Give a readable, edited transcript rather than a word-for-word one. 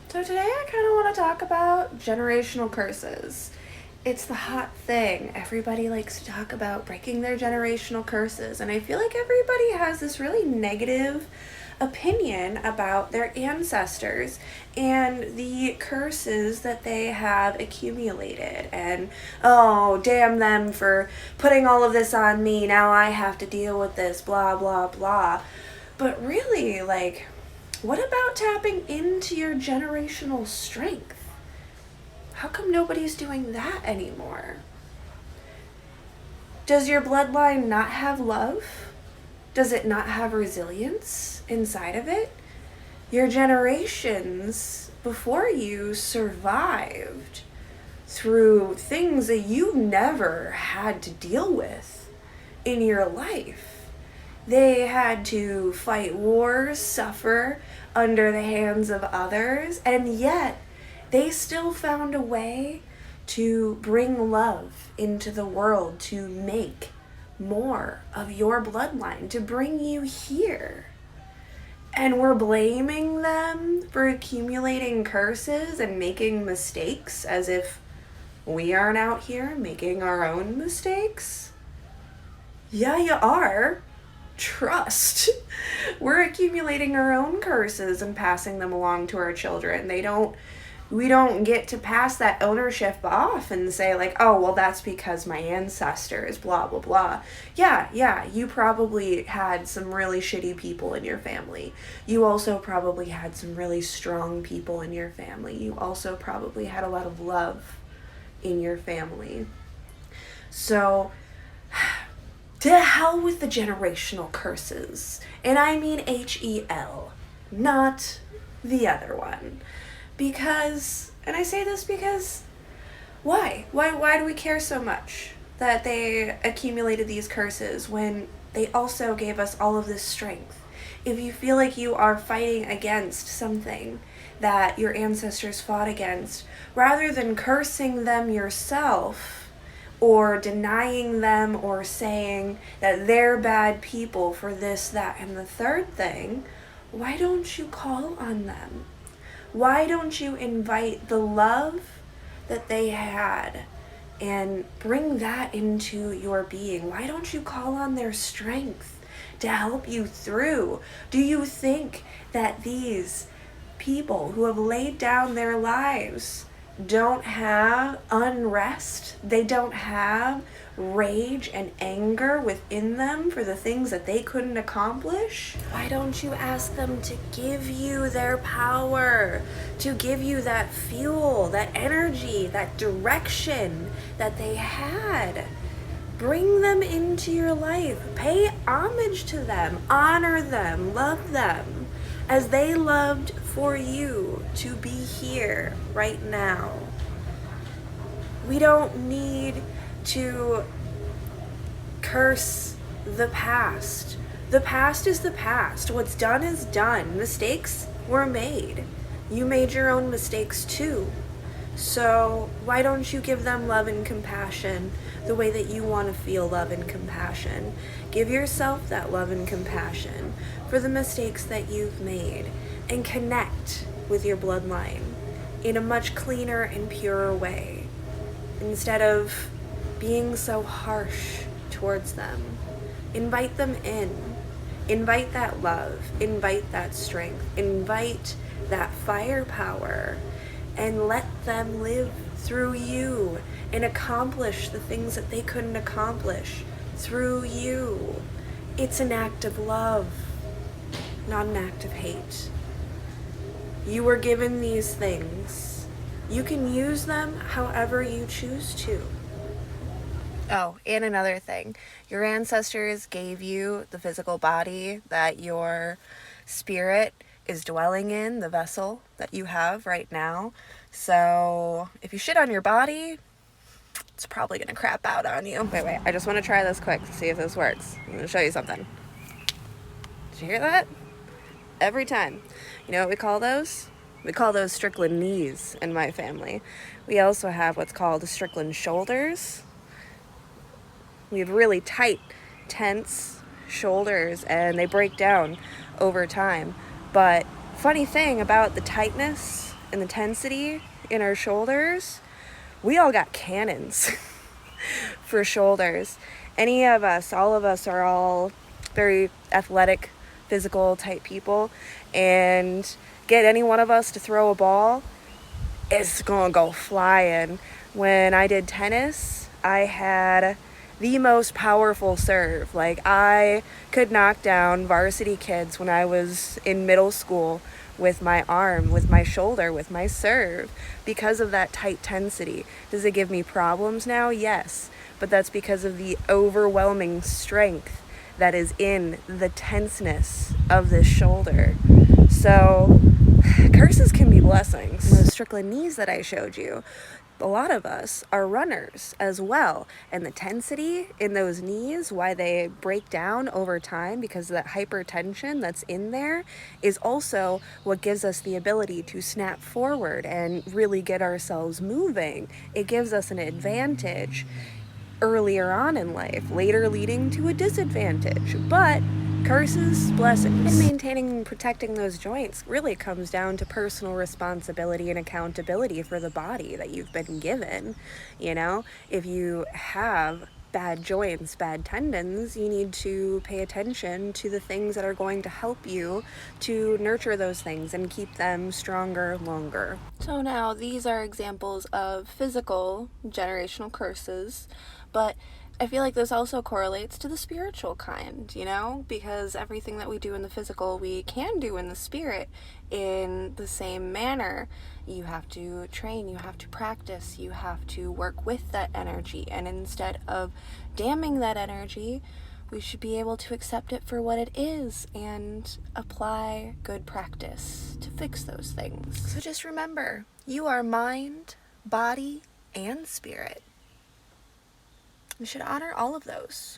So today I kind of want to talk about generational curses. It's the hot thing. Everybody likes to talk about breaking their generational curses, and I feel like everybody has this really negative opinion about their ancestors and the curses that they have accumulated. And oh, damn them for putting all of this on me. Now I have to deal with this, blah, blah, blah. But really, what about tapping into your generational strength? How come nobody's doing that anymore? Does your bloodline not have love? Does it not have resilience inside of it? Your generations before you survived through things that you never had to deal with in your life. They had to fight wars, suffer under the hands of others, and yet they still found a way to bring love into the world, to make more of your bloodline, to bring you here. And we're blaming them for accumulating curses and making mistakes as if we aren't out here making our own mistakes. Yeah, you are. Trust. We're accumulating our own curses and passing them along to our children. We don't get to pass that ownership off and say oh, well, that's because my ancestors, blah, blah, blah. Yeah, you probably had some really shitty people in your family. You also probably had some really strong people in your family. You also probably had a lot of love in your family. So, to hell with the generational curses. And I mean H-E-L, not the other one. Because, and I say this because, why? Why do we care so much that they accumulated these curses when they also gave us all of this strength? If you feel like you are fighting against something that your ancestors fought against, rather than cursing them yourself, or denying them, or saying that they're bad people for this, that, and the third thing, why don't you call on them? Why don't you invite the love that they had and bring that into your being? Why don't you call on their strength to help you through? Do you think that these people who have laid down their lives don't have unrest? They don't have rage and anger within them for the things that they couldn't accomplish? Why don't you ask them to give you their power, to give you that fuel, that energy, that direction that they had? Bring them into your life. Pay homage to them. Honor them. Love them as they loved for you to be here right now. We don't need to curse the past. The past is the past. What's done is done. Mistakes were made. You made your own mistakes too. So why don't you give them love and compassion the way that you want to feel love and compassion? Give yourself that love and compassion for the mistakes that you've made, and connect with your bloodline in a much cleaner and purer way, instead of being so harsh towards them. Invite them in. Invite that love. Invite that strength. Invite that firepower, and let them live through you and accomplish the things that they couldn't accomplish through you. It's an act of love, not an act of hate. You were given these things. You can use them however you choose to. Oh, and another thing. Your ancestors gave you the physical body that your spirit is dwelling in, the vessel that you have right now. So if you shit on your body, it's probably gonna crap out on you. Wait, I just want to try this quick to see if this works. I'm gonna show you something. Did you hear that? Every time. You know what we call those? We call those Strickland knees in my family. We also have what's called Strickland shoulders. We have really tight, tense shoulders, and they break down over time. But funny thing about the tightness and the tensity in our shoulders, we all got cannons for shoulders. Any of us, all of us are all very athletic, physical type people, and get any one of us to throw a ball, it's gonna go flying. When I did tennis, I had the most powerful serve. Like, I could knock down varsity kids when I was in middle school with my arm, with my shoulder, with my serve, because of that tight tensity. Does it give me problems now? Yes, but that's because of the overwhelming strength that is in the tenseness of this shoulder. So curses can be blessings. Those Strickland knees that I showed you, a lot of us are runners as well, and the tensity in those knees, why they break down over time because of that hypertension that's in there, is also what gives us the ability to snap forward and really get ourselves moving. It gives us an advantage earlier on in life, later leading to a disadvantage. But curses, blessings. And maintaining and protecting those joints really comes down to personal responsibility and accountability for the body that you've been given. You know, if you have bad joints, bad tendons, you need to pay attention to the things that are going to help you to nurture those things and keep them stronger longer. So now these are examples of physical generational curses, but I feel like this also correlates to the spiritual kind, you know, because everything that we do in the physical, we can do in the spirit in the same manner. You have to train, you have to practice, you have to work with that energy, and instead of damning that energy, we should be able to accept it for what it is and apply good practice to fix those things. So just remember, you are mind, body, and spirit. We should honor all of those.